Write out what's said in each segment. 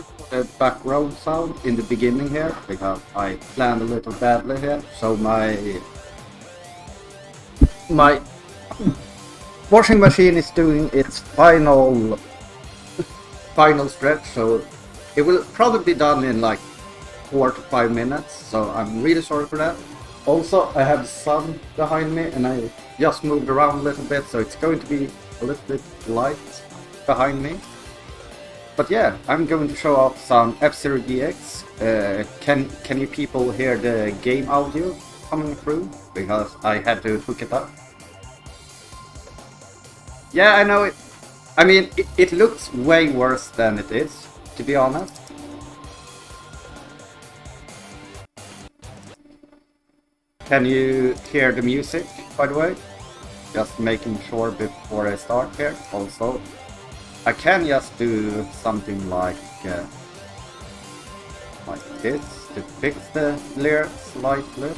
sorry for the background sound in the beginning here, because I planned a little badly here. So my washing machine is doing its final stretch, so it will probably be done in like 4 to 5 minutes. So I'm really sorry for that. Also, I have the sun behind me, and I just moved around a little bit, so it's going to be a little bit light behind me. But yeah, I'm going to show off some F-Zero GX. Can you people hear the game audio coming through? Because I had to hook it up. Yeah, I know it. I mean, it looks way worse than it is, to be honest. Can you hear the music, by the way? Just making sure before I start here. Also, I can just do something like this to fix the layer slightly.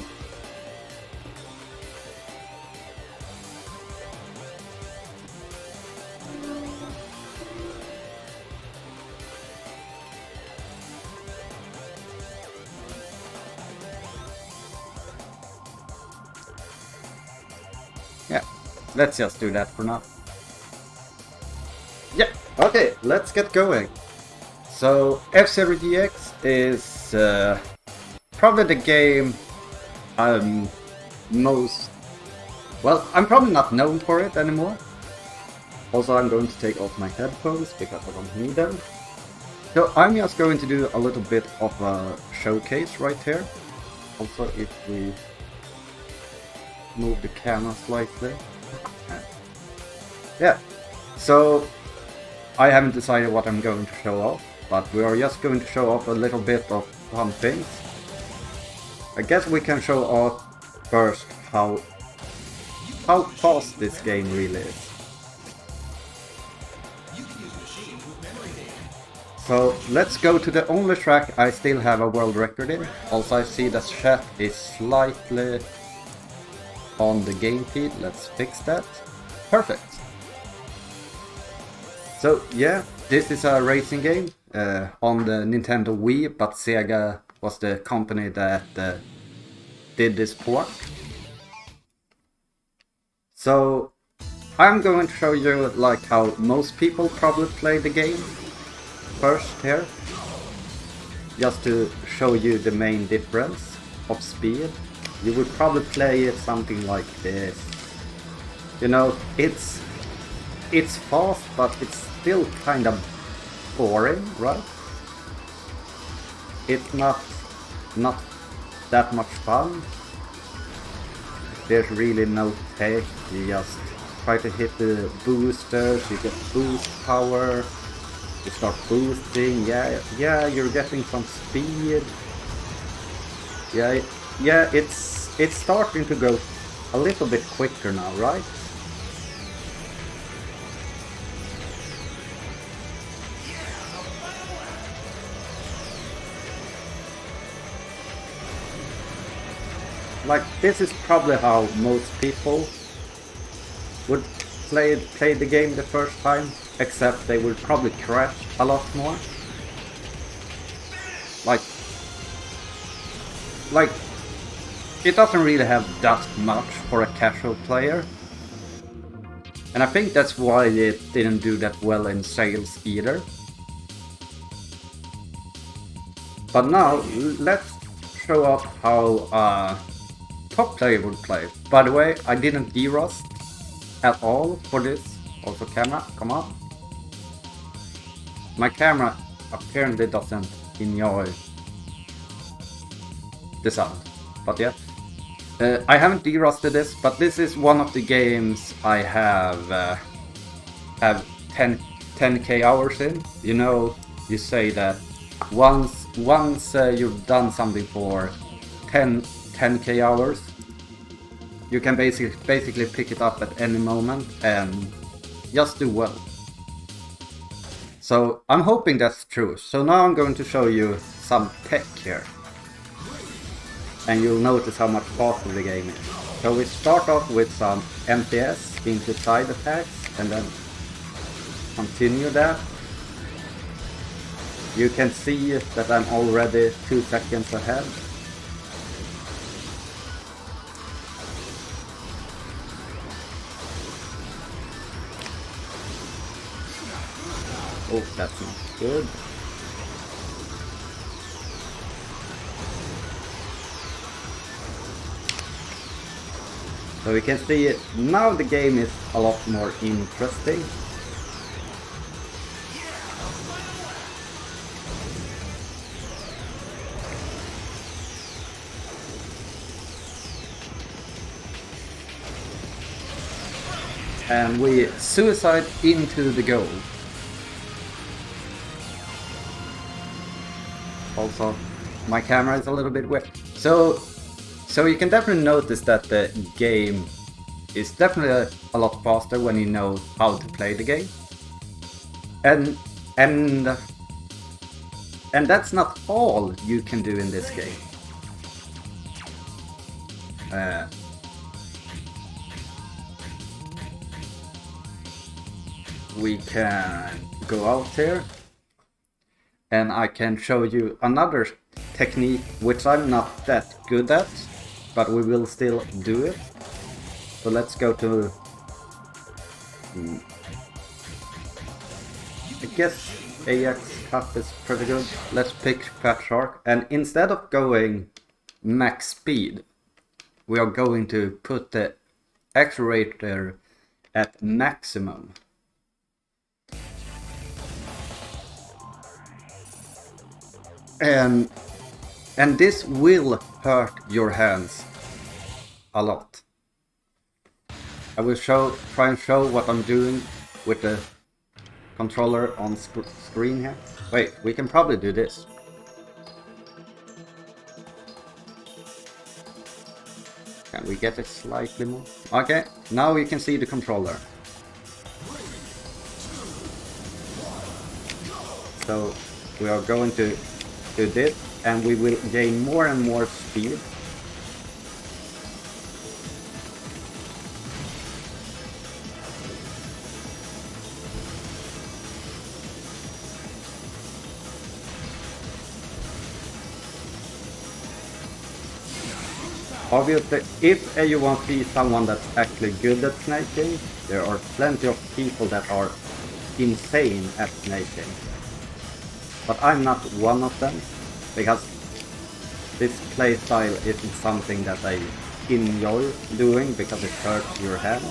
Yeah, let's just do that for now. Yeah, okay, let's get going. So, F-Zero GX is probably the game I'm most... Well, I'm probably not known for it anymore. Also, I'm going to take off my headphones because I don't need them. So, I'm just going to do a little bit of a showcase right here. Also, if we move the camera slightly. Yeah, so I haven't decided what I'm going to show off, but we are just going to show off a little bit of fun things. I guess we can show off first how fast this game really is. So let's go to the only track I still have a world record in. Also, I see that chat is slightly on the game feed. Let's fix that. Perfect. So yeah, this is a racing game on the Nintendo Wii, but Sega was the company that did this port. So I'm going to show you like how most people probably play the game first here, just to show you the main difference of speed. You would probably play it something like this. You know, it's fast, but it's still kind of boring, right? It's not that much fun. There's really no tech. You just try to hit the boosters, you get boost power, you start boosting, yeah, you're getting some speed. Yeah, it's starting to go a little bit quicker now, right? Like, this is probably how most people would play the game the first time, except they would probably crash a lot more. Like it doesn't really have that much for a casual player. And I think that's why it didn't do that well in sales either. But now, let's show off how top player would play. By the way, I didn't derust at all for this. Also camera, come on. My camera apparently doesn't enjoy the sound. But yeah. I haven't derusted this, but this is one of the games I have 10k hours in. You know, you say that once you've done something for 10k hours, you can basically pick it up at any moment and just do well. So I'm hoping that's true. So now I'm going to show you some tech here, and you'll notice how much faster the game is. So we start off with some MPS into side attacks, and then continue that. You can see that I'm already 2 seconds ahead. Oh, that's not good. So we can see now the game is a lot more interesting. And we suicide into the goal. Also, my camera is a little bit wet. So you can definitely notice that the game is definitely a lot faster when you know how to play the game. And that's not all you can do in this game. We can go out here and I can show you another technique which I'm not that good at, but we will still do it. So let's go to, I guess AX Cup is pretty good. Let's pick Fat Shark, and instead of going max speed, we are going to put the accelerator at maximum. And this will hurt your hands a lot. I will try and show what I'm doing with the controller on screen here. Wait, we can probably do this. Can we get it slightly more? Okay, now you can see the controller. So we are going to do this, and we will gain more and more speed. Obviously, if you want to see someone that's actually good at snaking, there are plenty of people that are insane at snaking. But I'm not one of them, because this playstyle isn't something that I enjoy doing because it hurts your hand.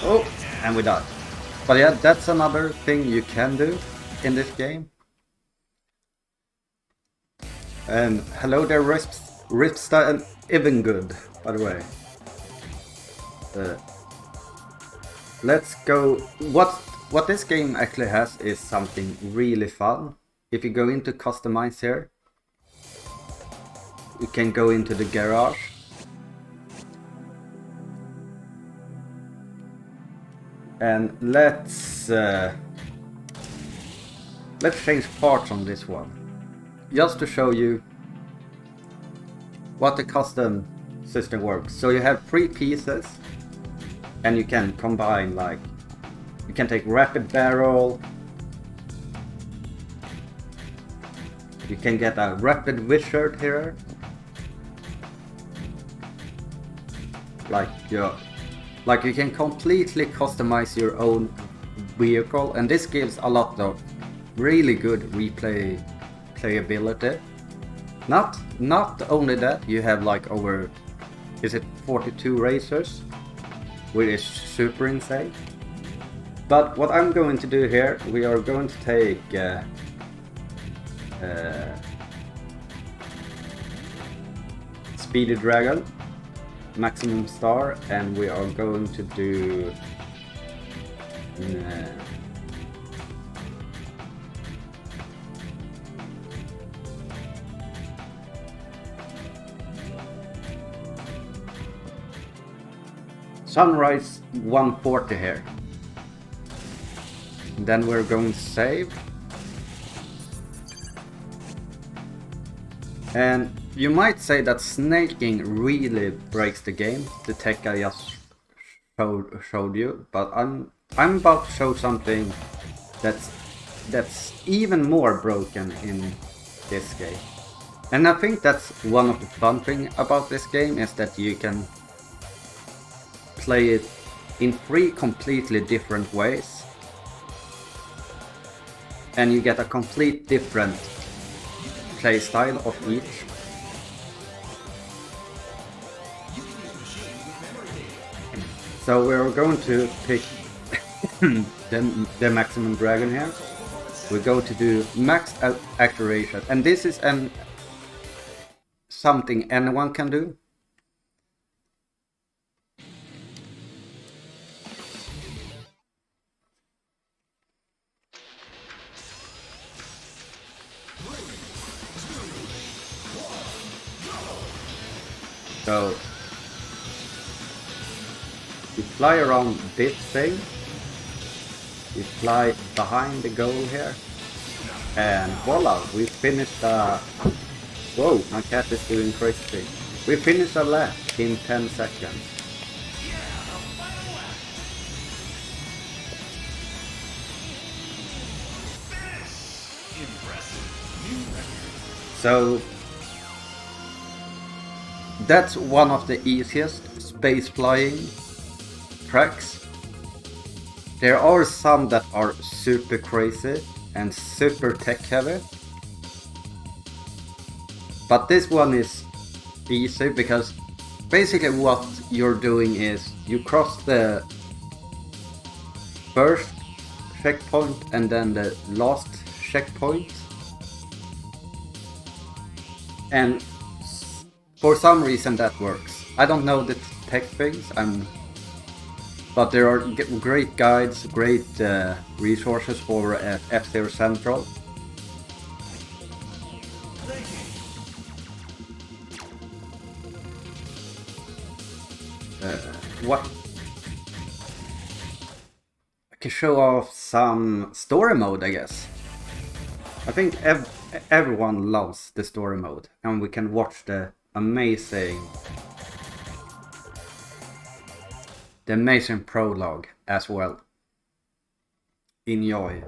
Oh, and we died. But yeah, that's another thing you can do in this game. And hello there, Ripsta and Even Good, by the way. Let's go. What this game actually has is something really fun. If you go into customize here, you can go into the garage. And let's change parts on this one, just to show you what the custom system works. So you have 3 pieces, and you can combine, like, you can take rapid barrel, you can get a rapid wizard here, like you can completely customize your own vehicle, and this gives a lot of really good replayability. Not only that, you have like over, is it 42 racers, which is super insane. But what I'm going to do here, we are going to take Speedy Dragon, maximum star, and we are going to do Sunrise 140 here. Then we're going to save. And You might say that snaking really breaks the game, the tech I just showed you, but I'm about to show something that's even more broken in this game. And I think that's one of the fun things about this game, is that you can play it in 3 completely different ways. And you get a complete different playstyle of each. So we're going to pick the maximum dragon here. We're going to do max acceleration, and this is something anyone can do. So you fly around this thing, you fly behind the goal here, and voila, we finished the... Whoa, my cat is doing crazy things. We finished a lap in 10 seconds. So that's one of the easiest space flying tracks. There are some that are super crazy and super tech heavy, but this one is easy because basically what you're doing is you cross the first checkpoint and then the last checkpoint, and for some reason that works. I don't know the tech things, but there are great guides, great resources for F-Zero Central. What? I can show off some story mode, I guess. I think everyone loves the story mode, and we can watch the amazing prologue as well. Enjoy.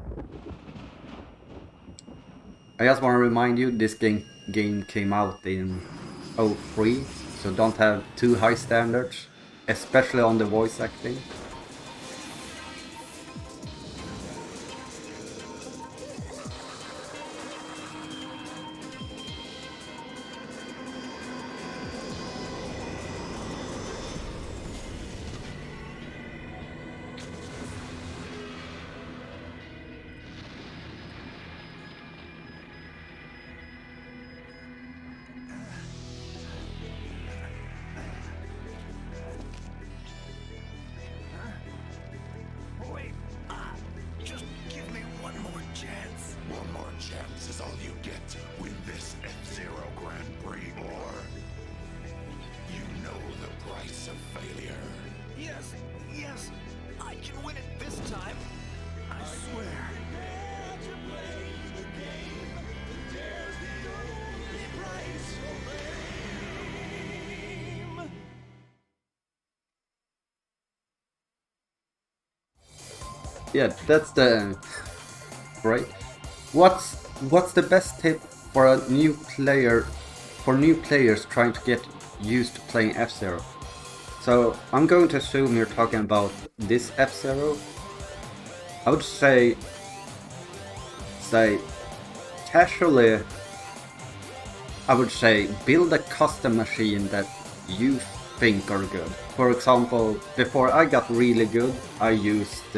I just want to remind you, this game came out in 2003, so don't have too high standards, especially on the voice acting. Yeah, that's the great. What's the best tip for a new player, for new players trying to get used to playing F-Zero? So I'm going to assume you're talking about this F-Zero. I would say casually, I would say build a custom machine that you think are good. For example, before I got really good, I used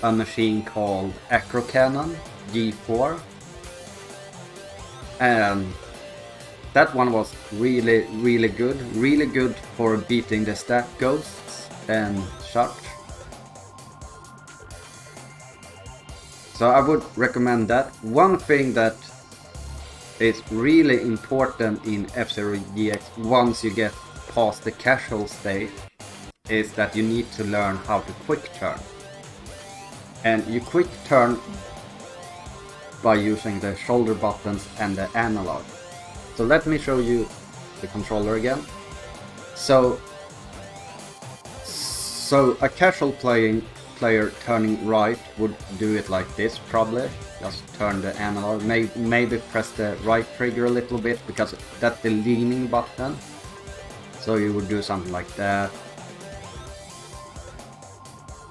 a machine called Acro Cannon G4, and that one was really good for beating the stat ghosts and such. So I would recommend that. One thing that is really important in F-Zero GX once you get past the casual stage is that you need to learn how to quick turn. And you quick turn by using the shoulder buttons and the analog. So let me show you the controller again. So a casual player turning right would do it like this probably. Just turn the analog, maybe press the right trigger a little bit because that's the leaning button. So you would do something like that.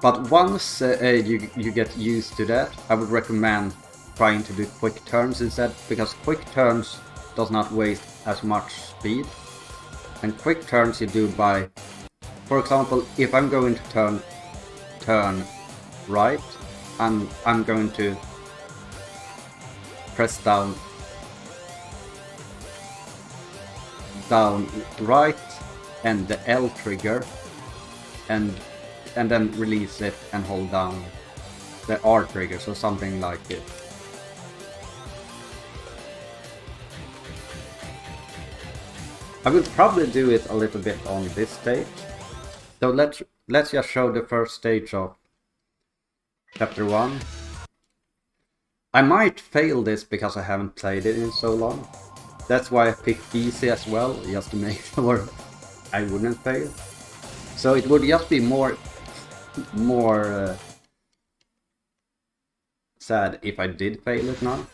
But once you get used to that, I would recommend trying to do quick turns instead, because quick turns does not waste as much speed. And quick turns you do by, for example, if I'm going to turn right, I'm going to press down right and the L trigger, and then release it and hold down the R trigger, so something like it. I will probably do it a little bit on this stage. So let's just show the first stage of Chapter 1. I might fail this because I haven't played it in so long. That's why I picked easy as well, just to make sure I wouldn't fail. So it would just be more sad if I did fail it now.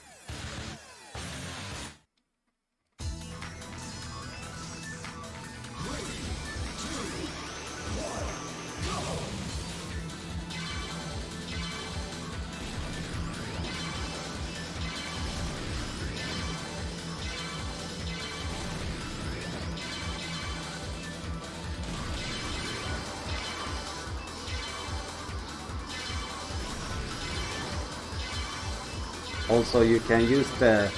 Also, you can use the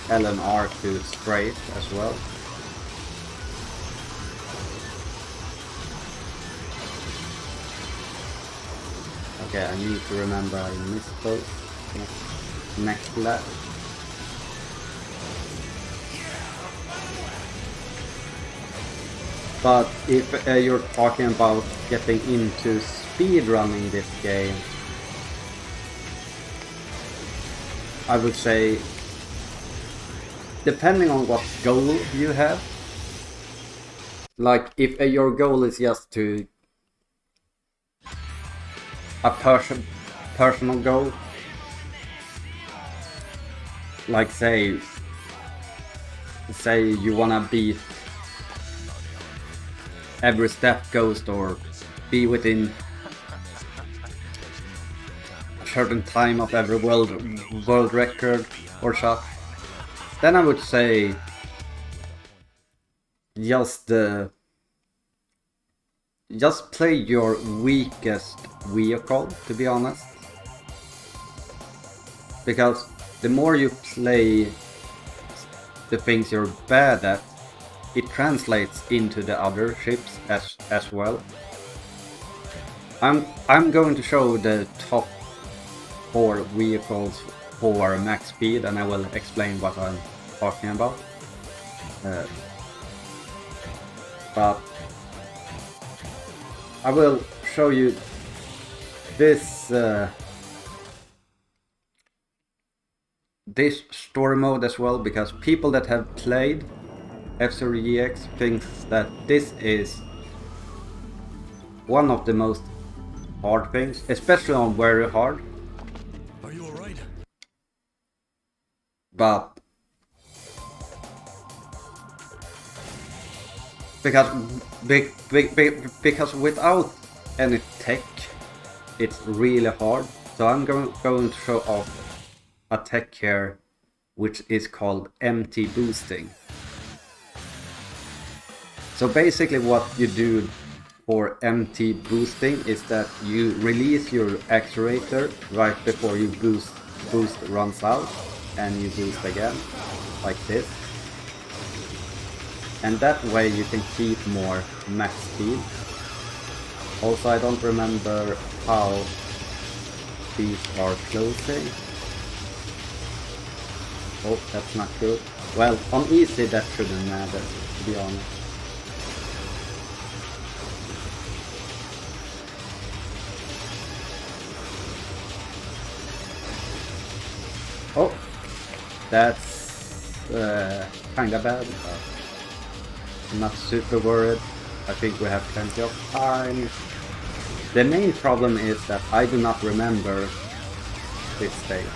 L and R to strafe as well. Okay, I need to remember I missed those. Next lap. But if you're talking about getting into speedrunning this game, I would say, depending on what goal you have, like if your goal is just to a personal goal, like say you wanna beat every step ghost or be within certain time of every world record or such, then I would say just play your weakest vehicle, to be honest, because the more you play the things you're bad at, it translates into the other ships as well. I'm going to show the top 4 vehicles for max speed, and I will explain what I'm talking about. But I will show you this this story mode as well, because people that have played F-Zero GX thinks that this is one of the most hard things, especially on very hard. Are you alright? But because without any tech, it's really hard. So I'm going to show off a tech here, which is called empty boosting. So basically what you do for empty boosting is that you release your accelerator right before your boost runs out, and you boost again, like this. And that way you can keep more max speed. Also, I don't remember how these are closing. Oh, that's not good. Well, on easy that shouldn't matter, to be honest. Oh, that's kinda bad, but I'm not super worried. I think we have plenty of time. The main problem is that I do not remember this stage.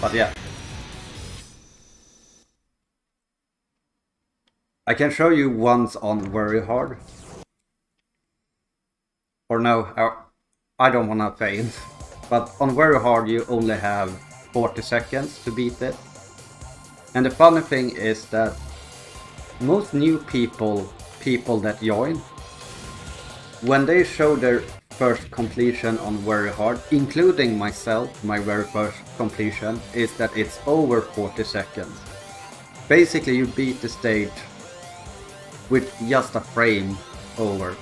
But yeah. I can show you once on very hard. Or no, I don't wanna faint. But on very hard you only have 40 seconds to beat it. And the funny thing is that most new people that join, when they show their first completion on very hard, including myself, my very first completion, is that it's over 40 seconds. Basically you beat the stage with just a frame over.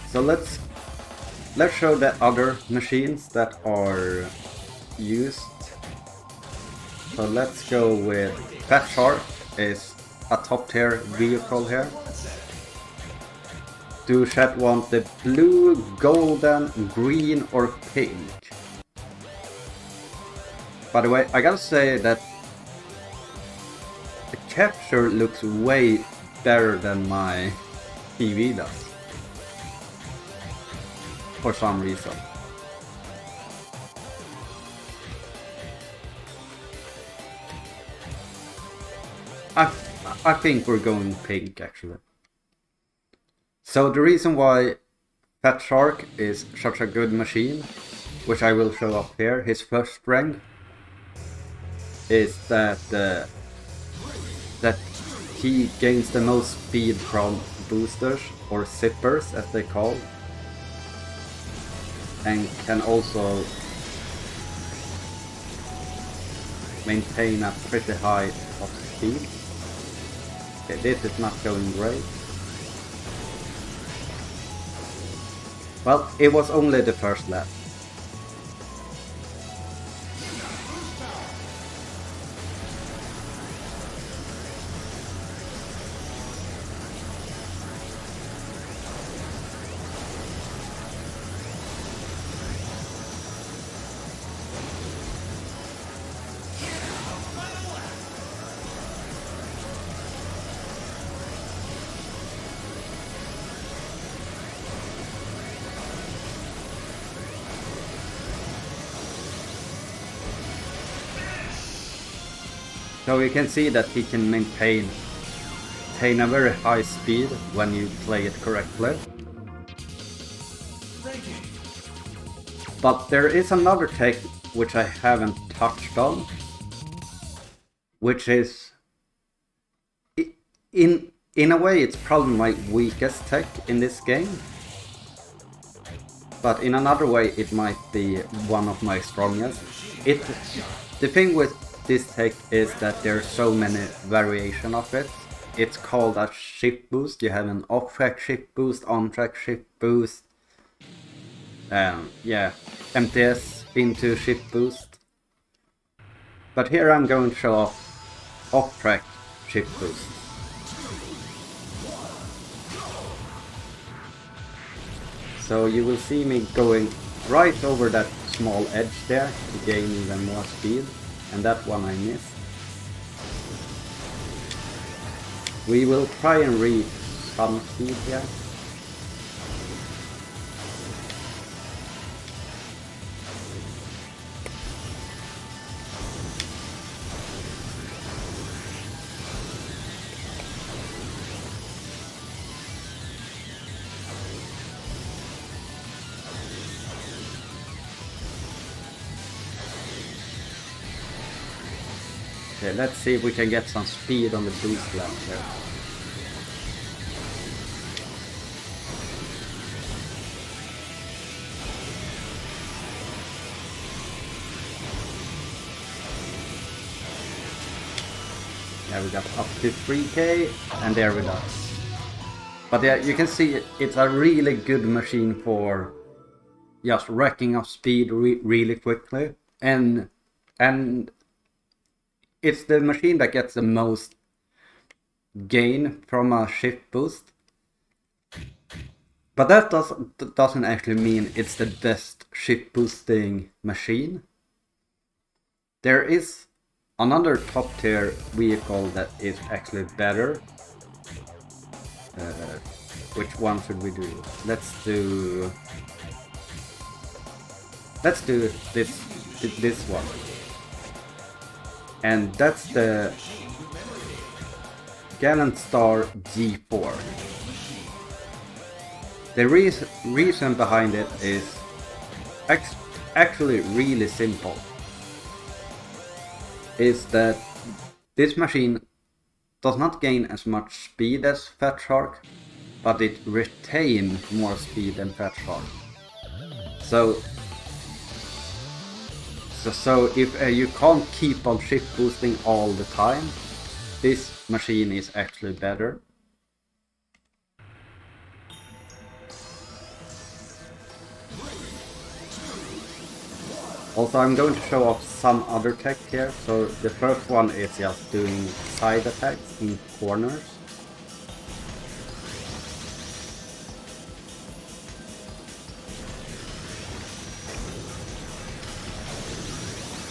So let's show the other machines that are used. So let's go with Fat Shark is a top tier vehicle here. Do chat want the blue, golden, green or pink? By the way, I gotta say that the capture looks way better than my TV does. For some reason. I think we're going pink actually. So the reason why Fat Shark is such a good machine, which I will show up here, his first strength, is that he gains the most speed from boosters or zippers as they call, and can also maintain a pretty high top speed. Okay, this is not going great. Well, it was only the first lap. So you can see that he can maintain a very high speed when you play it correctly. But there is another tech which I haven't touched on, which is in a way it's probably my weakest tech in this game. But in another way it might be one of my strongest. The thing with this tech is that there's so many variation of it. It's called a shift boost. You have an off-track shift boost, on-track shift boost. Yeah, MTS into shift boost. But here I'm going to show off off-track shift boost. So you will see me going right over that small edge there to gain even more speed. And that one I missed. We will try and reach some speed here. Okay, let's see if we can get some speed on the boost lap here. Yeah, we got up to 3k, and there we go. But yeah, you can see it's a really good machine for just racking up speed really quickly, and it's the machine that gets the most gain from a shift boost. But that doesn't actually mean it's the best ship boosting machine. There is another top tier vehicle that is actually better. Which one should we do? Let's do this one. And that's the Gallant Star G4. The reason behind it is actually really simple. Is that this machine does not gain as much speed as Fat Shark, but it retains more speed than Fat Shark. So if you can't keep on ship boosting all the time, this machine is actually better. Also, I'm going to show off some other tech here. So the first one is just doing side attacks in corners.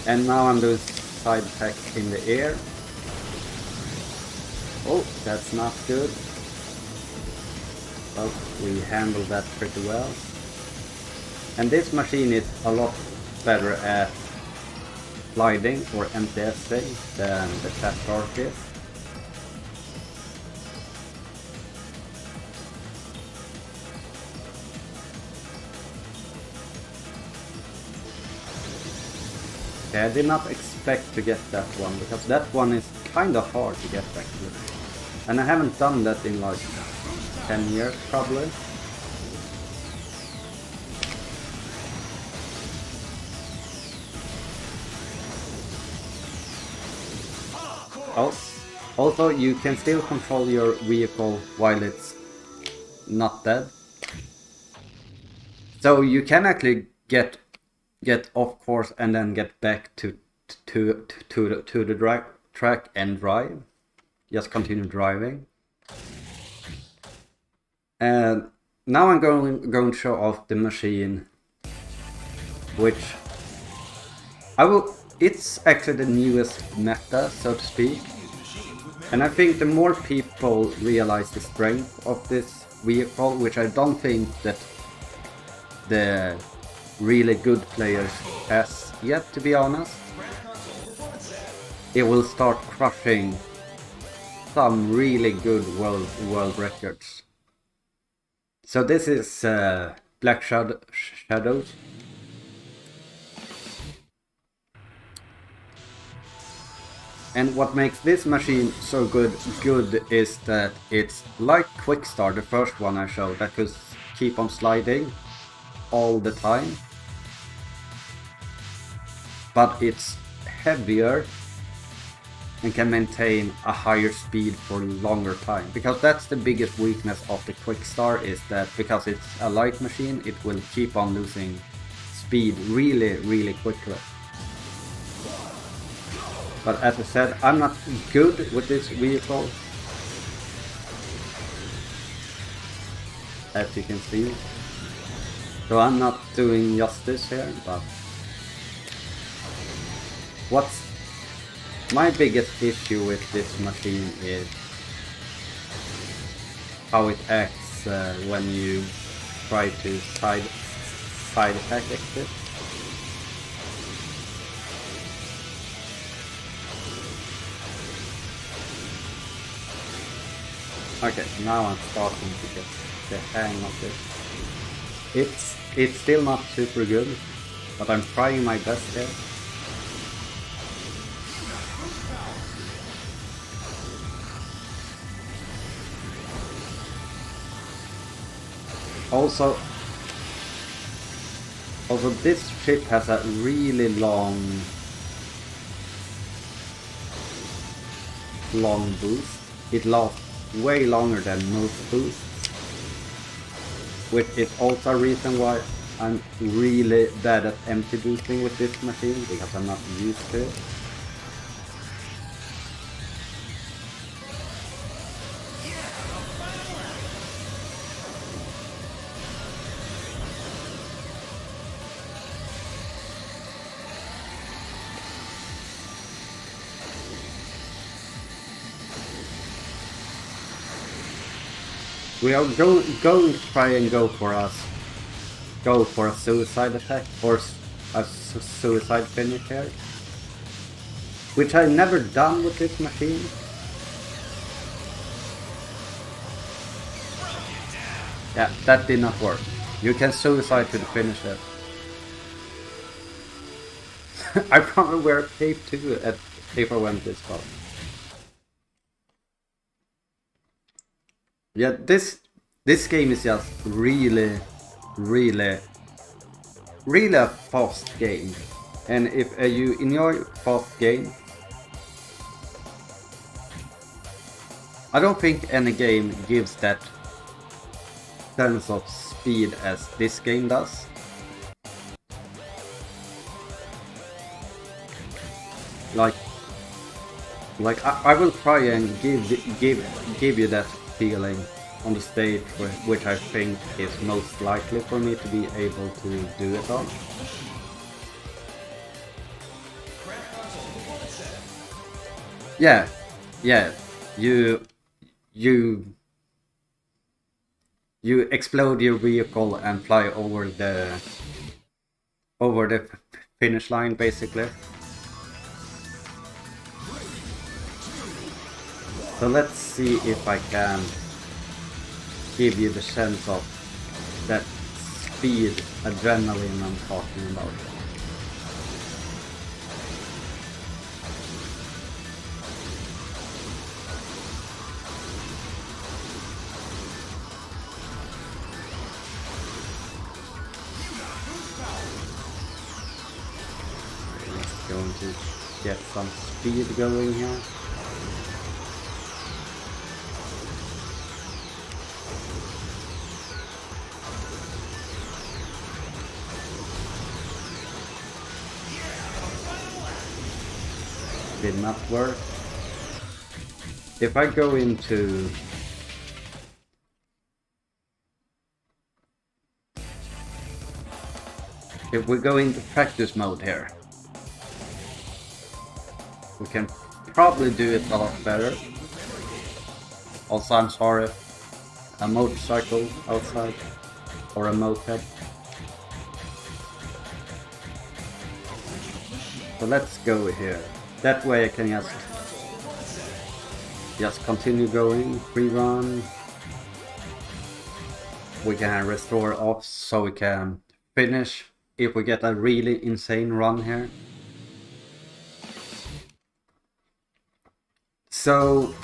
And now I'm doing side attacks in the air. Oh, that's not good. But we handled that pretty well. And this machine is a lot better at sliding or MTSing than the Fat Shark is. Okay, I did not expect to get that one, because that one is kinda hard to get actually. And I haven't done that in like 10 years probably. Oh, also you can still control your vehicle while it's not dead. So you can actually get off course and then get back to the track and drive. Just continue driving. And now I'm going to show off the machine, which it's actually the newest meta, so to speak. And I think the more people realize the strength of this vehicle, which I don't think that the really good players has yet, to be honest, it will start crushing some really good world records. So this is Black Shadows. And what makes this machine so good is that it's like Quickstar, the first one I showed, that could keep on sliding all the time. But it's heavier and can maintain a higher speed for longer time. Because that's the biggest weakness of the Quickstar, is that because it's a light machine, it will keep on losing speed really quickly. But as I said, I'm not good with this vehicle, as you can see. So I'm not doing justice here, but what's my biggest issue with this machine is how it acts when you try to side attack exit. Okay, now I'm starting to get the hang of it. It's still not super good, but I'm trying my best here. Also this ship has a really long boost. It lasts way longer than most boosts, which is also a reason why I'm really bad at empty boosting with this machine, because I'm not used to it. We are going to try and go for a suicide attack or a suicide finish here, which I never done with this machine. Yeah, that did not work. You can suicide to the finish there. I probably wear tape too if I went this far. Yeah, this game is just really a fast game, and if you enjoy fast game, I don't think any game gives that sense of speed as this game does. Like I will try and give you that feeling on the stage, which I think is most likely for me to be able to do it on. Yeah, you explode your vehicle and fly over the finish line, basically. So let's see if I can give you the sense of that speed, adrenaline I'm talking about. Just going to get some speed going here. Did not work. If I go into if we go into practice mode here, we can probably do it a lot better. Also, I'm sorry, a motorcycle outside or a moped. So let's go here. That way I can just continue going, free run. We can restore off so we can finish if we get a really insane run here. So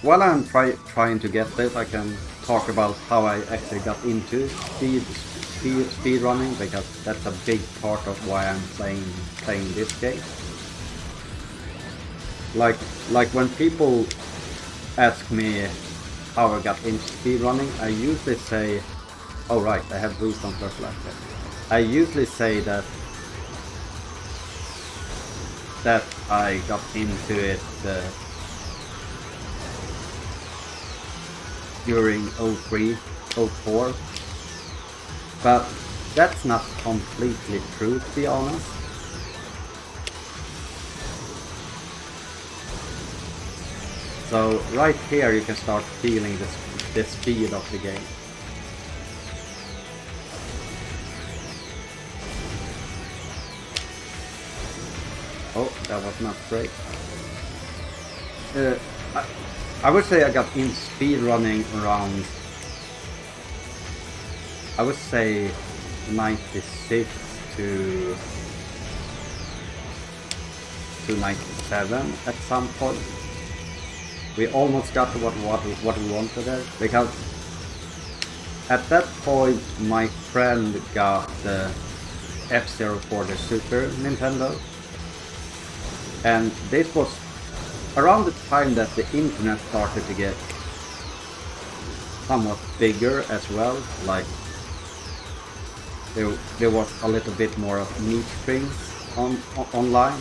while I'm trying to get this, I can talk about how I actually got into speed running, because that's a big part of why I'm playing this game. Like when people ask me how I got into speedrunning, I usually say, oh right, I have boost on first lap. I usually say that I got into it during 03, 04, but that's not completely true, to be honest. So right here you can start feeling the speed of the game. Oh, that was not great. I would say I got in speed running around, I would say 96 to 97 at some point. We almost got to what we wanted there, because at that point my friend got the F-Zero for the Super Nintendo, and this was around the time that the internet started to get somewhat bigger as well. Like there was a little bit more of niche things online.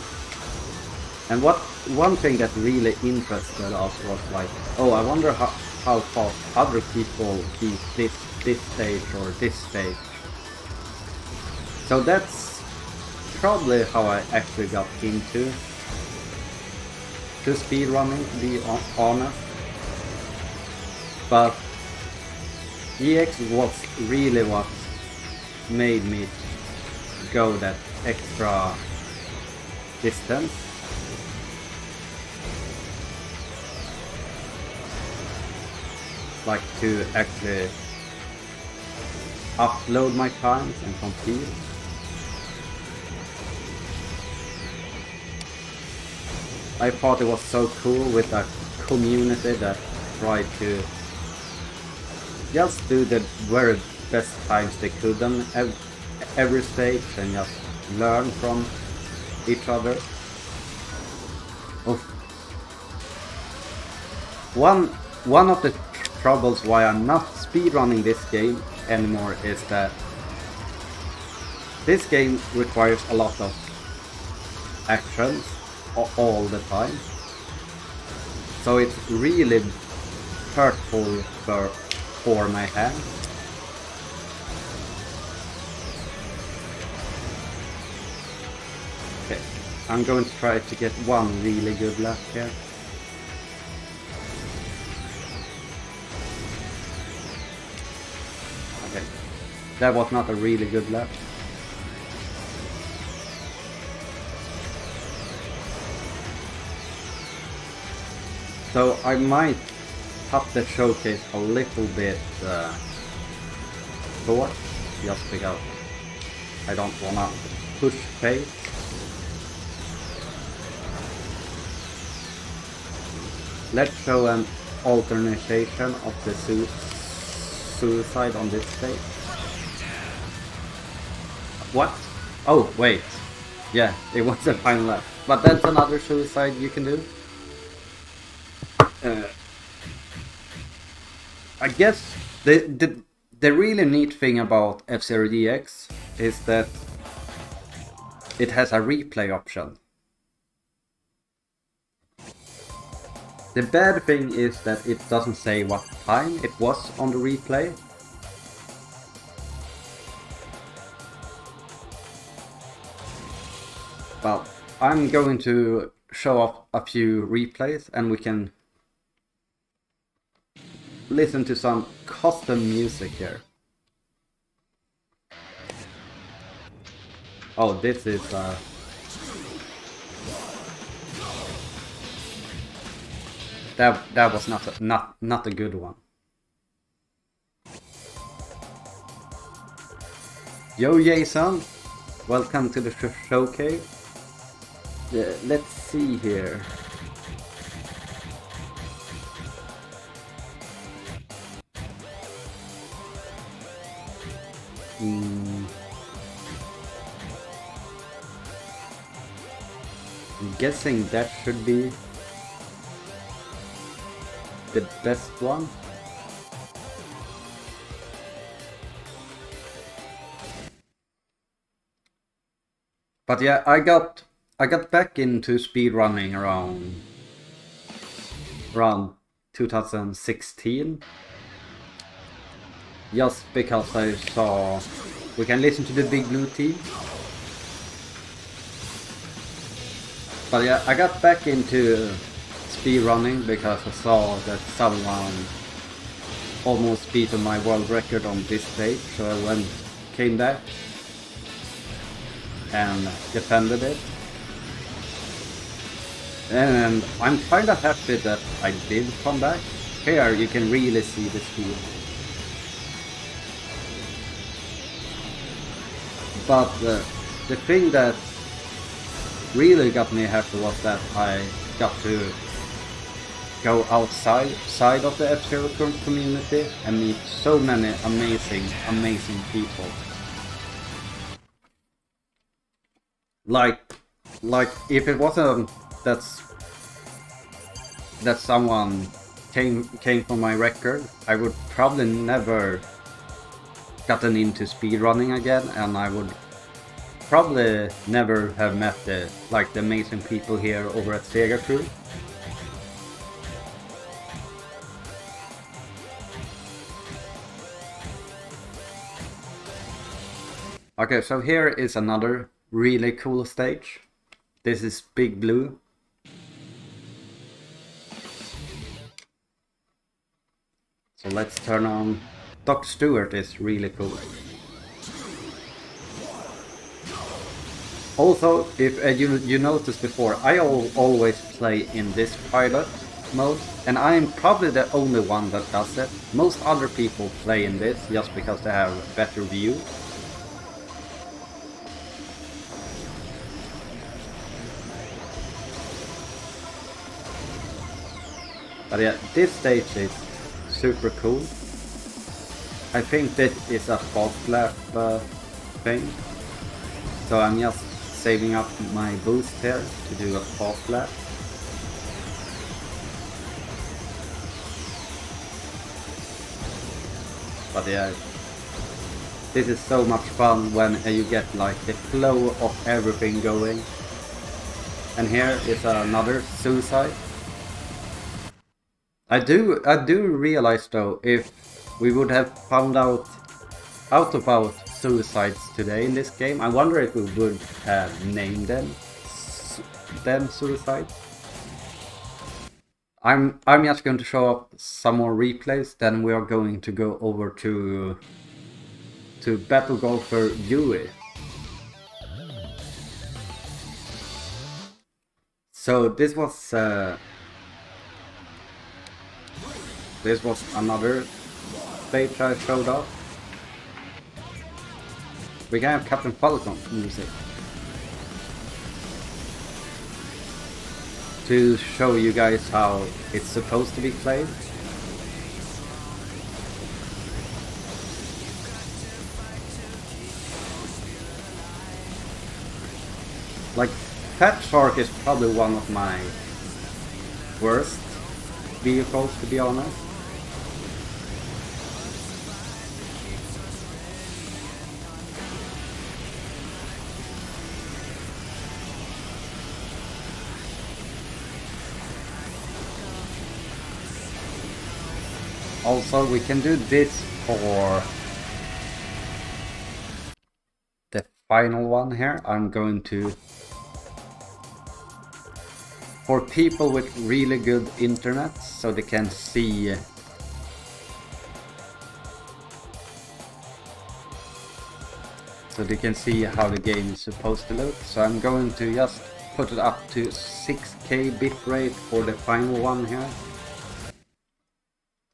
And one thing that really interested us was like, oh, I wonder how fast other people beat this stage or this stage. So that's probably how I actually got into speedrunning, to be honest. But EX was really what made me go that extra distance. Like to actually upload my times and compete. I thought it was so cool with a community that tried to just do the very best times they could on every stage and just learn from each other. Oof. One of the troubles why I'm not speedrunning this game anymore is that this game requires a lot of actions all the time. So it's really hurtful for my hand. Okay, I'm going to try to get one really good lap here. Okay, that was not a really good lap. So I might cut the showcase a little bit short, just because I don't wanna push pace. Let's show an alternation of the suicide on this stage. What? Oh, wait. Yeah, it was a final lap. But that's another suicide you can do. I guess the really neat thing about F-Zero DX is that it has a replay option. The bad thing is that it doesn't say what time it was on the replay. Well, I'm going to show off a few replays and we can listen to some custom music here. Oh, this is that was not a good one. Yo Jason, welcome to the showcase. Let's see here. I'm guessing that should be the best one. But yeah, I got back into speedrunning around 2016. Just because I saw we can listen to the Big Blue Team. But yeah, I got back into speedrunning because I saw that someone almost beat my world record on this stage, so I came back and defended it. And I'm kinda happy that I did come back. Here you can really see the speed. But the thing that really got me happy was that I got to go outside of the F-Zero community and meet so many amazing people. Like if it wasn't that someone came from my record, I would probably never gotten into speedrunning again, and I would probably never have met the amazing people here over at Sega Crew. Okay, so here is another really cool stage. This is Big Blue. So let's turn on Dr. Stewart is really cool. Also, if you noticed before, I always play in this pilot mode, and I am probably the only one that does it. Most other people play in this just because they have a better view. But yeah, this stage is super cool. I think that is a fast lap thing, so I'm just saving up my boost here to do a fast lap. But yeah, this is so much fun when you get like the flow of everything going. And here is another suicide. I do realize though, if we would have found out about suicides today in this game, I wonder if we would have named them suicides. I'm just going to show up some more replays, then we are going to go over to Battle Golfer Yui. So this was another stage I showed up. We can have Captain Falcon music to show you guys how it's supposed to be played. Like, Fat Shark is probably one of my worst vehicles, to be honest. Also, we can do this for the final one here. I'm going to... For people with really good internet, so they can see... So they can see how the game is supposed to look. So I'm going to just put it up to 6K bitrate for the final one here.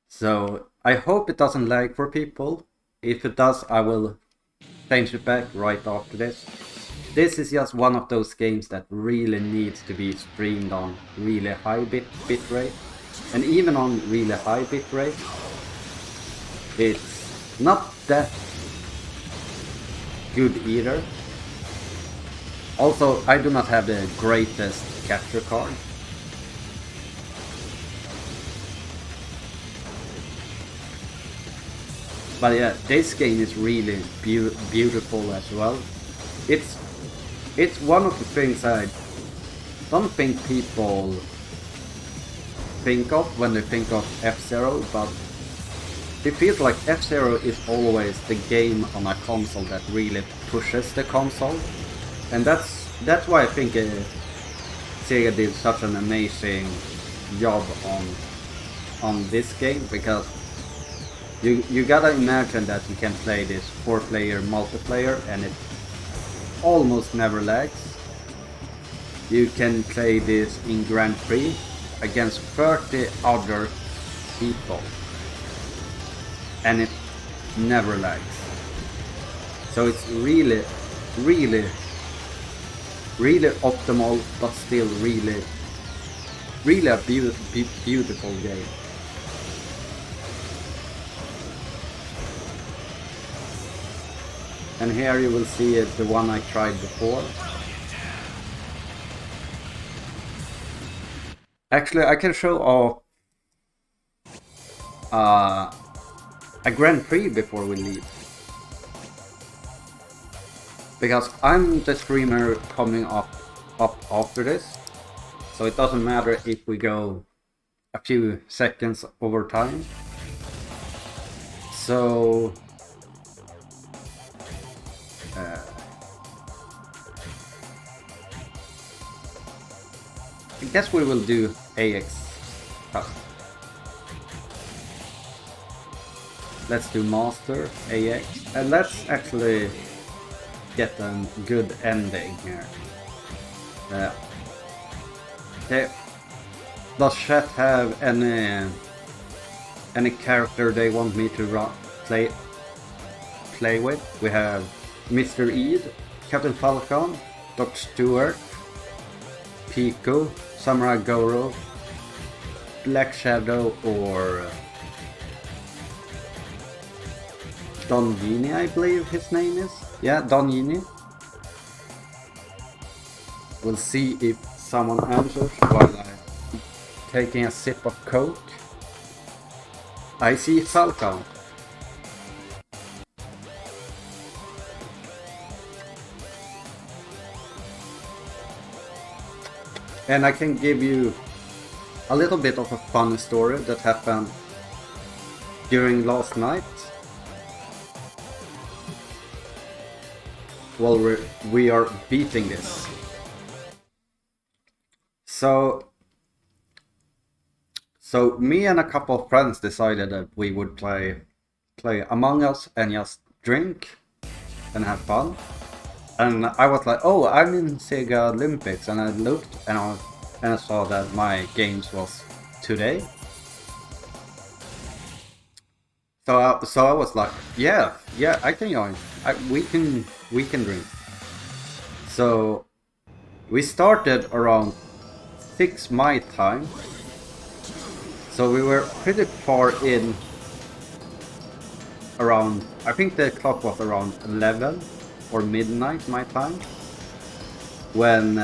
So I hope it doesn't lag for people. If it does, I will change it back right after this. This is just one of those games that really needs to be streamed on really high bitrate. And even on really high bitrate, it's not that good either. Also, I do not have the greatest capture card. But yeah, this game is really beautiful as well. It's one of the things I don't think people think of when they think of F-Zero, but it feels like F-Zero is always the game on a console that really pushes the console. And that's why I think Sega did such an amazing job on this game, because you gotta imagine that you can play this 4-player multiplayer and it almost never lags. You can play this in Grand Prix against 30 other people and it never lags. So it's really optimal, but still really a beautiful game. And here you will see it, the one I tried before. Actually, I can show off a Grand Prix before we leave. Because I'm the streamer coming up after this. So it doesn't matter if we go a few seconds over time. So... I guess we will do AX first. let's do Master, AX, and let's actually get a good ending here. Okay. Does chat have any character they want me to play with? We have Mr. Ed, Captain Falcon, Dr. Stewart, Pico, Samurai Goro, Black Shadow, or Don Genie, I believe his name is. Yeah, Don Genie. We'll see if someone answers while I'm taking a sip of Coke. I see Falcon. And I can give you a little bit of a funny story that happened during last night. While we are beating this. So me and a couple of friends decided that we would play Among Us and just drink and have fun. And I was like, oh, I'm in SEGALYMPICS, and I looked and I saw that my games was today. So I was like, yeah, I can join. We can drink. So we started around 6 my time. So we were pretty far in. Around, I think the clock was around 11 or midnight my time. When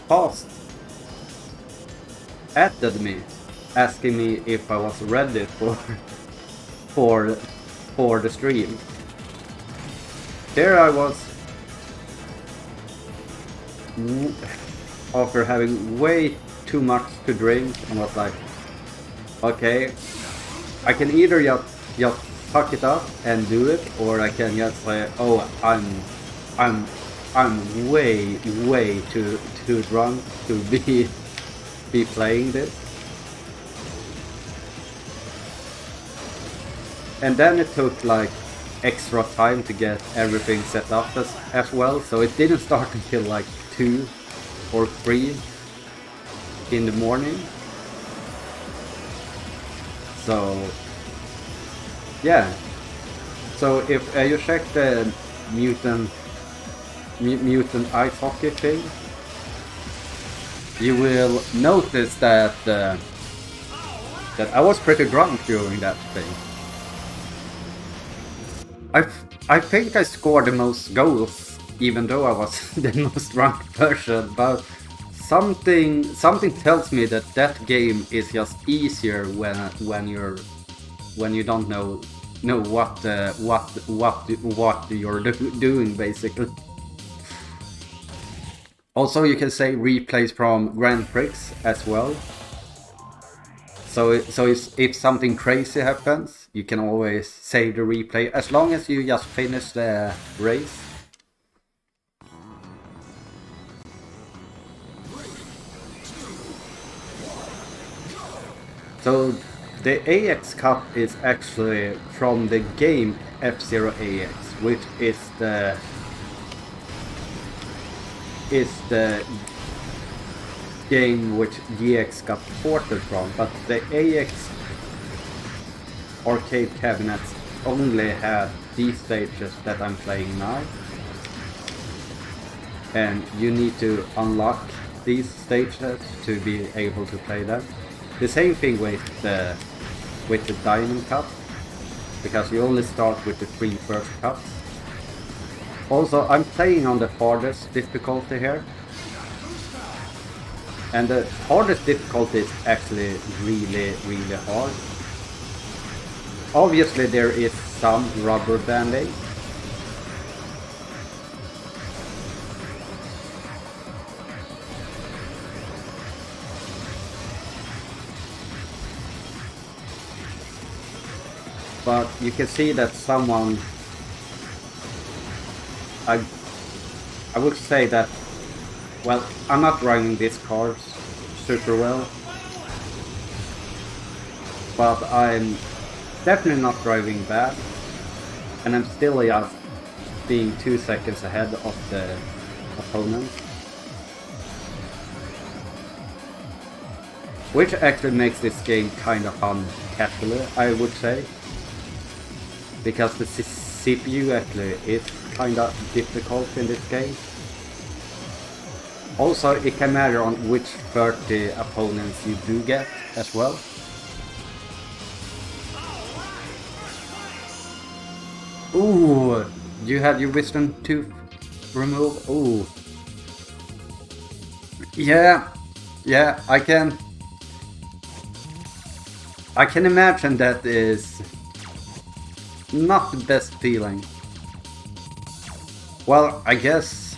Fast added me, asking me if I was ready for the stream. There I was, after having way too much to drink, and was like, okay, I can either just fuck it up and do it, or I can just say, oh, I'm way too drunk to be playing this. And then it took like extra time to get everything set up as well, so it didn't start until like 2 or 3 in the morning. So yeah, so if you check the mutant ice hockey thing, you will notice that I was pretty drunk during that thing. I think I scored the most goals, even though I was the most drunk person, but something tells me that game is just easier when you don't know what you're doing, basically. Also, you can say replays from Grand Prix as well. So if something crazy happens, you can always save the replay, as long as you just finish the race. So the AX Cup is actually from the game F-Zero AX, which is the game which GX got ported from, but the AX arcade cabinets only have these stages that I'm playing now, and you need to unlock these stages to be able to play them. The same thing with the Diamond Cup, because you only start with the 3 first cups. Also, I'm playing on the hardest difficulty here, and the hardest difficulty is actually really hard. Obviously there is some rubber banding, but you can see that someone, I would say that, well, I'm not running these cars super well, but definitely not driving bad, and I'm still just being 2 seconds ahead of the opponent. Which actually makes this game kind of fun casually, I would say. Because the CPU actually is kind of difficult in this game. Also, it can matter on which 30 opponents you do get as well. Ooh, you had your wisdom tooth removed. Ooh. Yeah, I can imagine that is not the best feeling. Well, I guess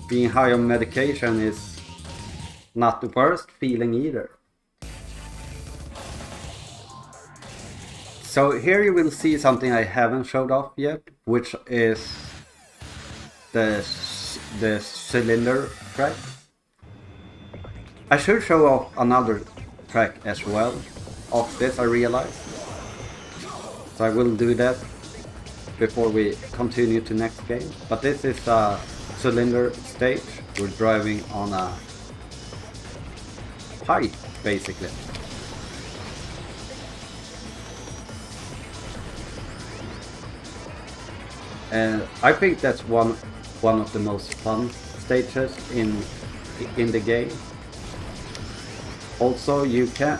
being high on medication is not the worst feeling either. So here you will see something I haven't showed off yet, which is the cylinder track. I should show off another track as well of this, I realized. So I will do that before we continue to next game. But this is a cylinder stage. We're driving on a pipe, basically. And I think that's one of the most fun stages in the game. Also, you can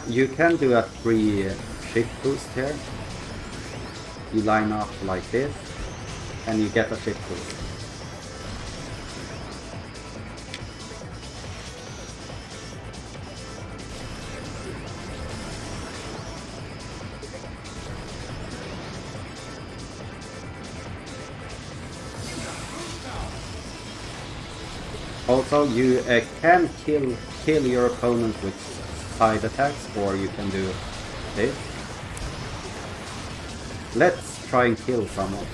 do a free shift boost here. You line up like this, and you get a shift boost. Also, you can kill your opponent with side attacks, or you can do this. Let's try and kill someone.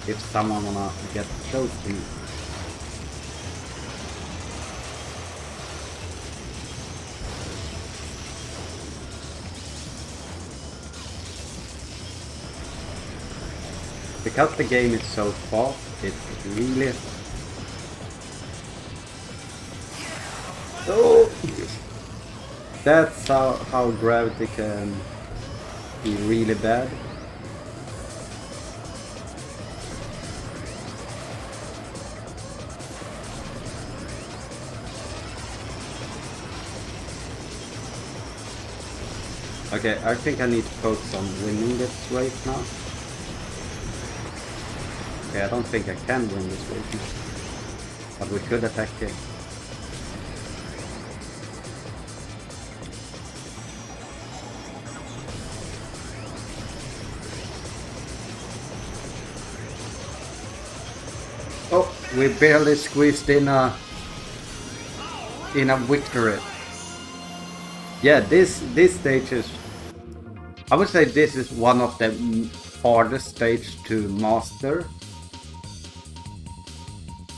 If someone wanna get close to me. Because the game is so fast, it's really... Oh! That's how gravity can be really bad. Okay, I think I need to focus on winning this race now. Okay, I don't think I can win this race, but we could attack it. Oh, we barely squeezed in a victory. Yeah, this stage is, I would say this is one of the hardest stages to master.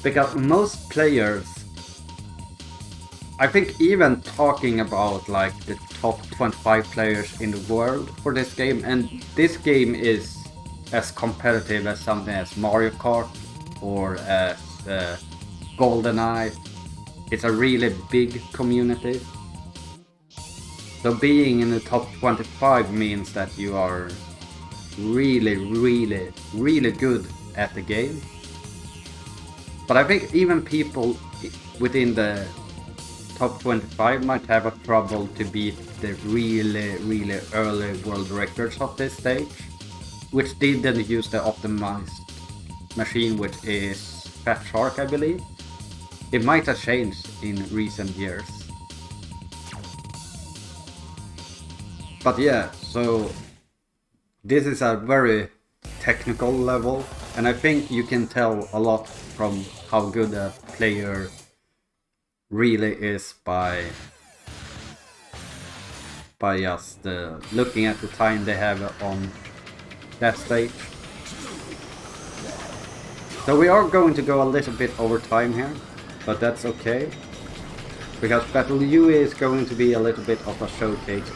Because most players, I think even talking about like the top 25 players in the world for this game, and this game is as competitive as something as Mario Kart or as GoldenEye. It's a really big community. So being in the top 25 means that you are really, really, really good at the game. But I think even people within the top 25 might have a trouble to beat the really, really early world records of this stage, which didn't use the optimized machine, which is Fat Shark, I believe. It might have changed in recent years. But yeah, so this is a very technical level, and I think you can tell a lot from how good a player really is by just looking at the time they have on that stage. So we are going to go a little bit over time here. but that's okay. Because Battle UE is going to be a little bit of a showcase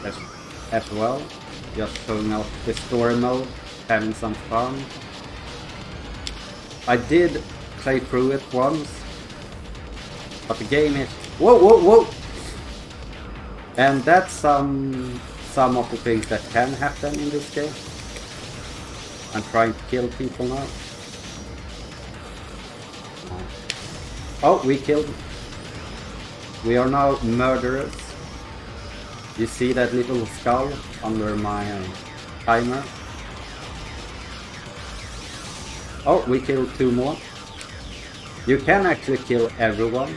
as well. Just showing off the story mode, having some fun. I did play through it once, but the game is... Whoa! And that's some of the things that can happen in this game. I'm trying to kill people now. Oh, we killed him. We are now murderers. You see that little skull under my timer? Oh, we killed 2 more. You can actually kill everyone.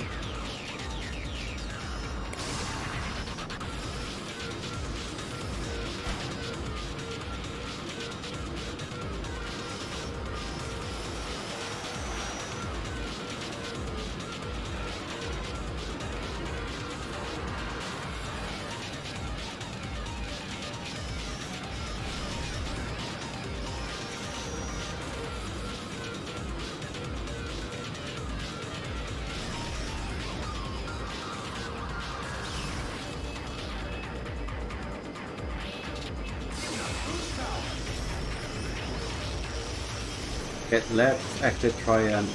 Okay, let's actually try and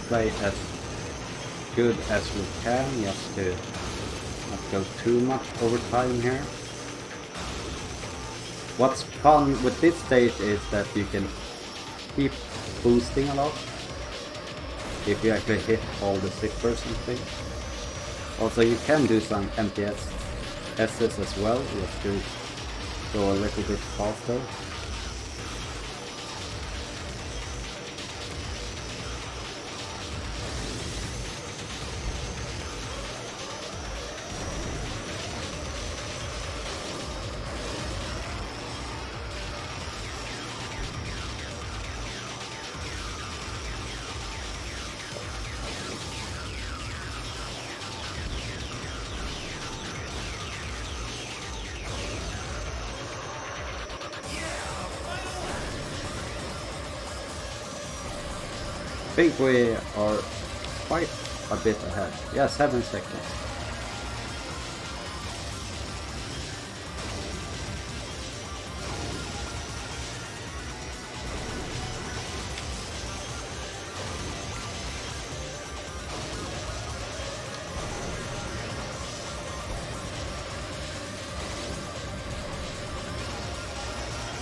play as good as we can, just to not go too much over time here. What's fun with this stage is that you can keep boosting a lot if you actually hit all the 6% things. Also, you can do some MTSs as well, just to go a little bit faster. I think we are quite a bit ahead. Yeah, 7 seconds.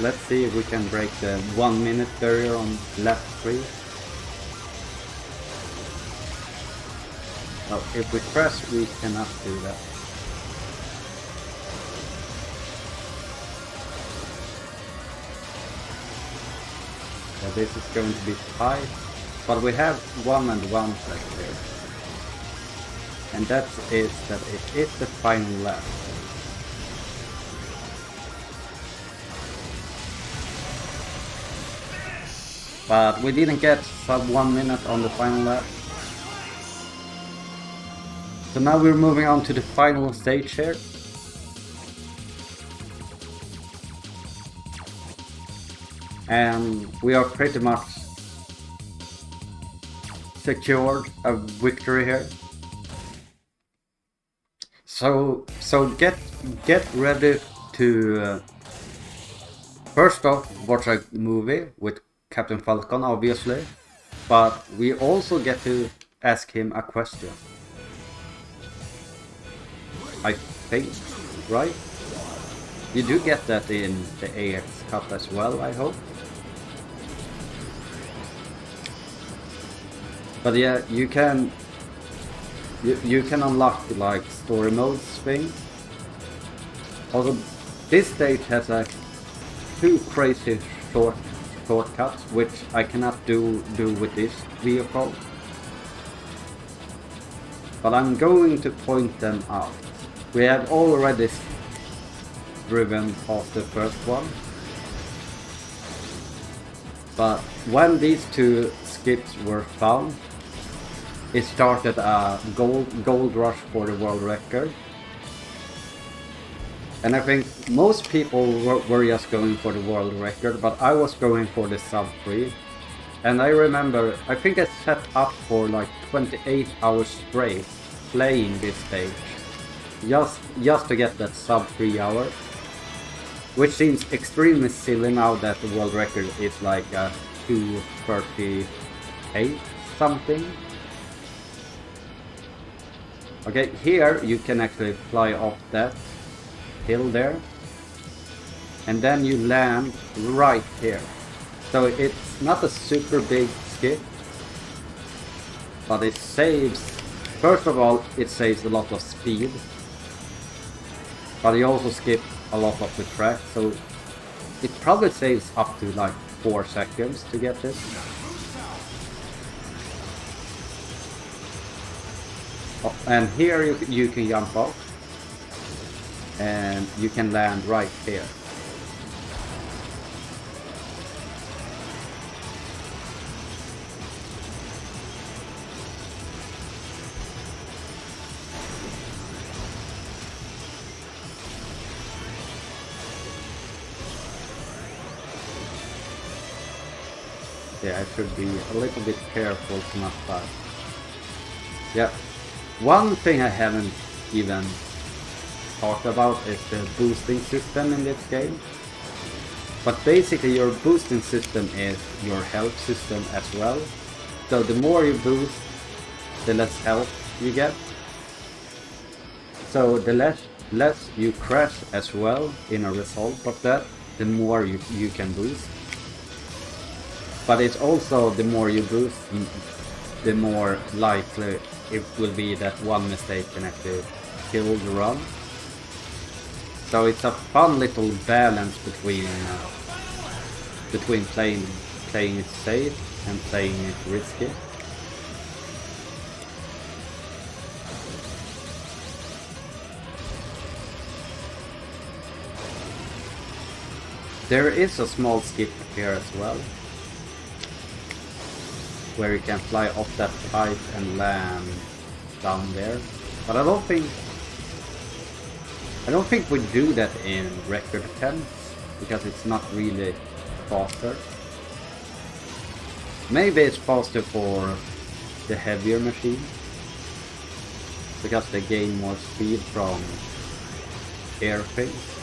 Let's see if we can break the 1 minute barrier on lap 3. Oh, if we press, we cannot do that. Yeah, this is going to be tight, but we have 1 and 1 track here. And that is that it is the final lap. But we didn't get sub 1 minute on the final lap. So now we're moving on to the final stage here. And we are pretty much secured a victory here. So get ready to first off watch a movie with Captain Falcon, obviously, but we also get to ask him a question. I think, right? You do get that in the AX Cup as well, I hope. But yeah, you can unlock like story modes thing. Also, this stage has like 2 crazy shortcuts, which I cannot do with this vehicle. But I'm going to point them out. We have already driven past the first one. But when these 2 skips were found, it started a gold rush for the world record. And I think most people were just going for the world record, but I was going for the sub 3. And I remember, I think I set up for like 28 hours straight playing this stage. Just to get that sub 3 hours. Which seems extremely silly now that the world record is like 2:38 something. Okay, here you can actually fly off that hill there. And then you land right here. So it's not a super big skip. But it saves, first of all, it saves a lot of speed. But you also skip a lot of the track, so it probably saves up to like 4 seconds to get this. Oh, and here you can jump off. And you can land right here. Yeah, I should be a little bit careful to not die. Yeah, one thing I haven't even talked about is the boosting system in this game. But basically your boosting system is your health system as well. So the more you boost, the less health you get. So the less you crash as well in a result of that, the more you can boost. But it's also the more you boost, the more likely it will be that one mistake can actually kill the run. So it's a fun little balance between playing it safe and playing it risky. There is a small skip here as well, where you can fly off that pipe and land down there. But I don't think we do that in record attempts, because it's not really faster. Maybe it's faster for the heavier machine, because they gain more speed from airplanes.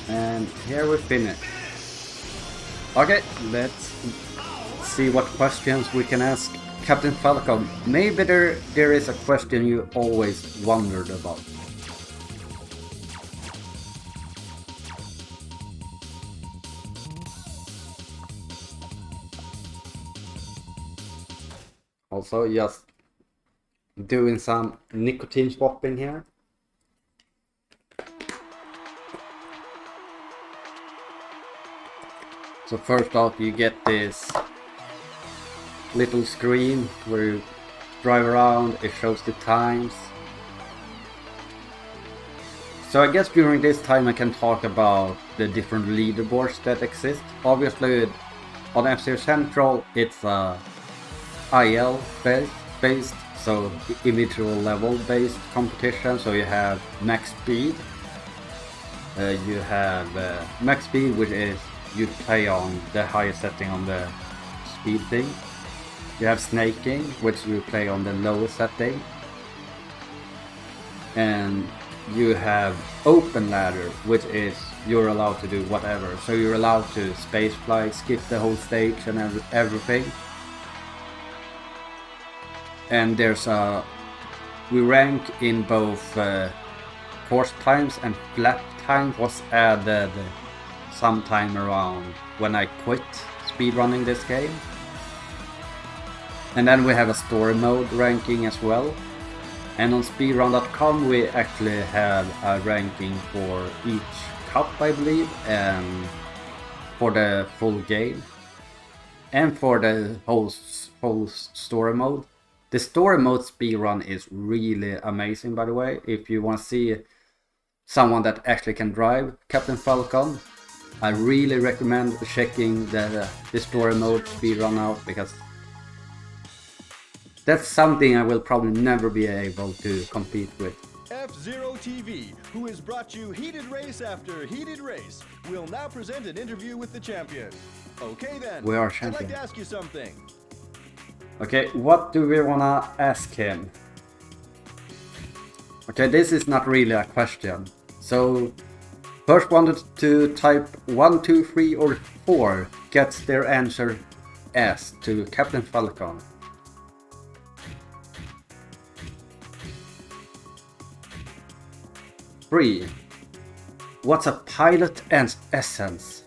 And here we finish. Okay, let's see what questions we can ask Captain Falcon. Maybe there is a question you always wondered about. Also, just doing some nicotine swapping here. So first off, you get this little screen where you drive around, it shows the times. So I guess during this time I can talk about the different leaderboards that exist. Obviously on F-Zero Central it's IL based, so individual level based competition. So you have max speed, you have max speed, which is you play on the highest setting on the speed thing. You have snaking, which you play on the lowest setting. And you have open ladder, which is you're allowed to do whatever. So you're allowed to space fly, skip the whole stage and everything. And there's we rank in both course times, and flap time was added sometime around when I quit speedrunning this game. And then we have a story mode ranking as well. And on speedrun.com we actually have a ranking for each cup, I believe, and for the full game. and for the whole story mode. The story mode speedrun is really amazing, by the way. If you want to see someone that actually can drive Captain Falcon, I really recommend checking the story mode speedrun out, because that's something I will probably never be able to compete with. F-Zero TV, who has brought you heated race after heated race, will now present an interview with the champion. Okay then, We are I'd champion. like to ask you something. Okay, what do we wanna ask him? Okay, this is not really a question. So, first one to type 1, 2, 3 or 4 gets their answer S to Captain Falcon. Three. What's a pilot essence?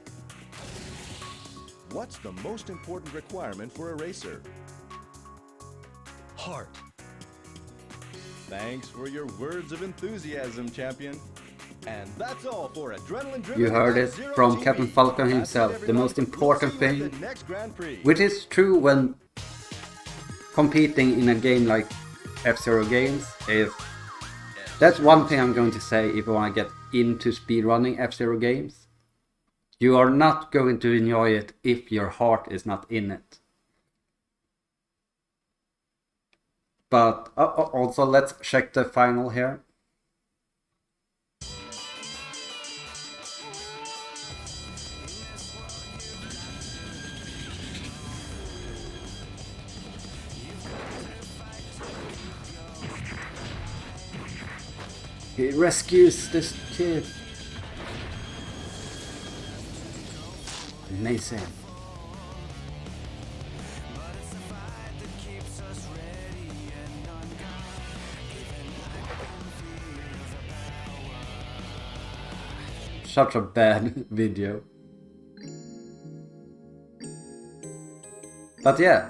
What's the most important requirement for a racer? Heart. Thanks for your words of enthusiasm, champion. And that's all for Adrenaline Driven. You heard it F-Zero from TV. Captain Falcon That's it, himself. The everyone. most We'll important see you at thing, the next Grand Prix. which is true when competing in a game like F-Zero games, is that's one thing I'm going to say if you want to get into speedrunning F-Zero games. You are not going to enjoy it if your heart is not in it. But also let's check the final here. He rescues this kid. Amazing. Such a bad video. But yeah.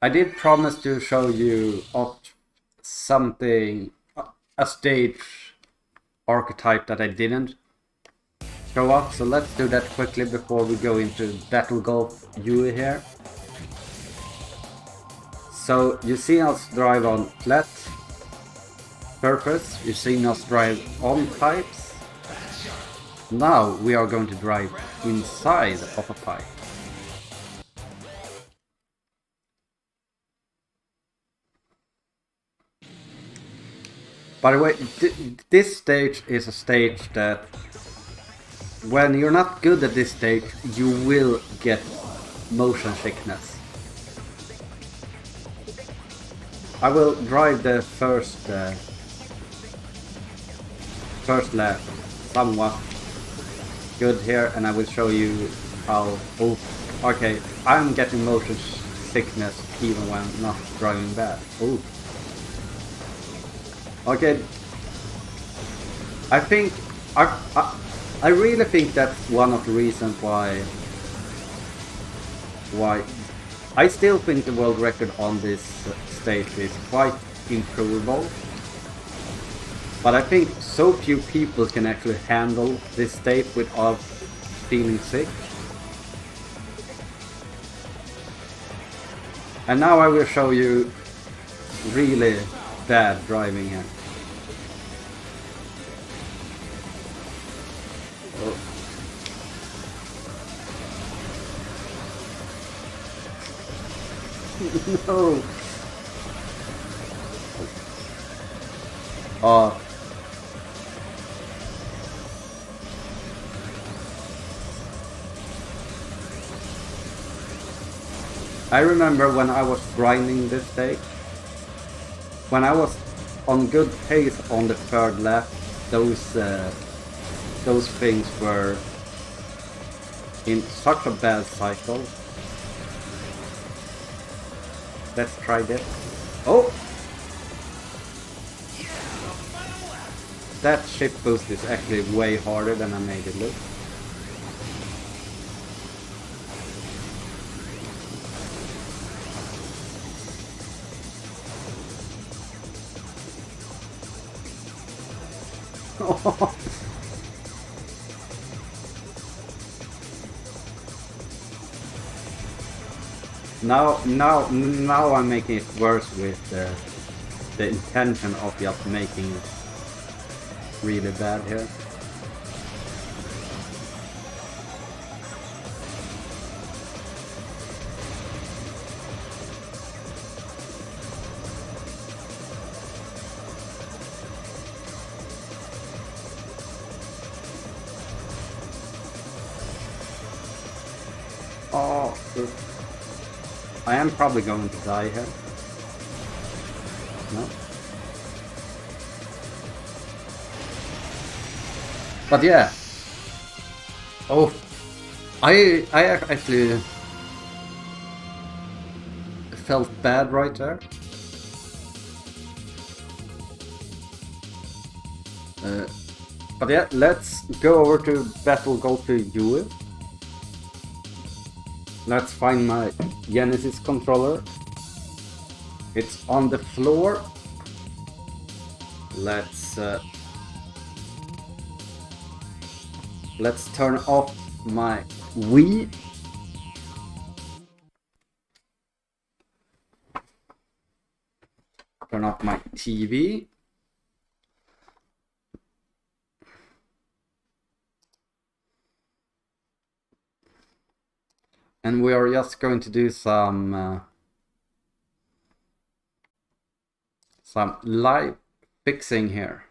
I did promise to show you something, a stage archetype that I didn't show up, so let's do that quickly before we go into Battle Golf UE here. So you see us drive on flat surface, you see us drive on pipes. Now we are going to drive inside of a pipe. By the way, this stage is a stage that when you're not good at this stage, you will get motion sickness. I will drive the first lap somewhat good here, and I will show you how. Oh, okay, I'm getting motion sickness even when I'm not driving bad. Oh. Okay, I really think that's one of the reasons why I still think the world record on this stage is quite improvable, but I think so few people can actually handle this stage without feeling sick. And now I will show you really bad driving here. Oh. No. Oh. I remember when I was grinding this stage. When I was on good pace on the third lap, those things were in such a bad cycle. Let's try this. Oh! That shift boost is actually way harder than I made it look. Now I'm making it worse with the intention of just making it really bad here. Oh, I am probably going to die here. No. But yeah. Oh, I actually felt bad right there. But yeah, let's go over to Battle Go to UE. Let's find my Genesis controller. It's on the floor. Let's turn off my Wii. Turn off my TV. And we are just going to do some live fixing here.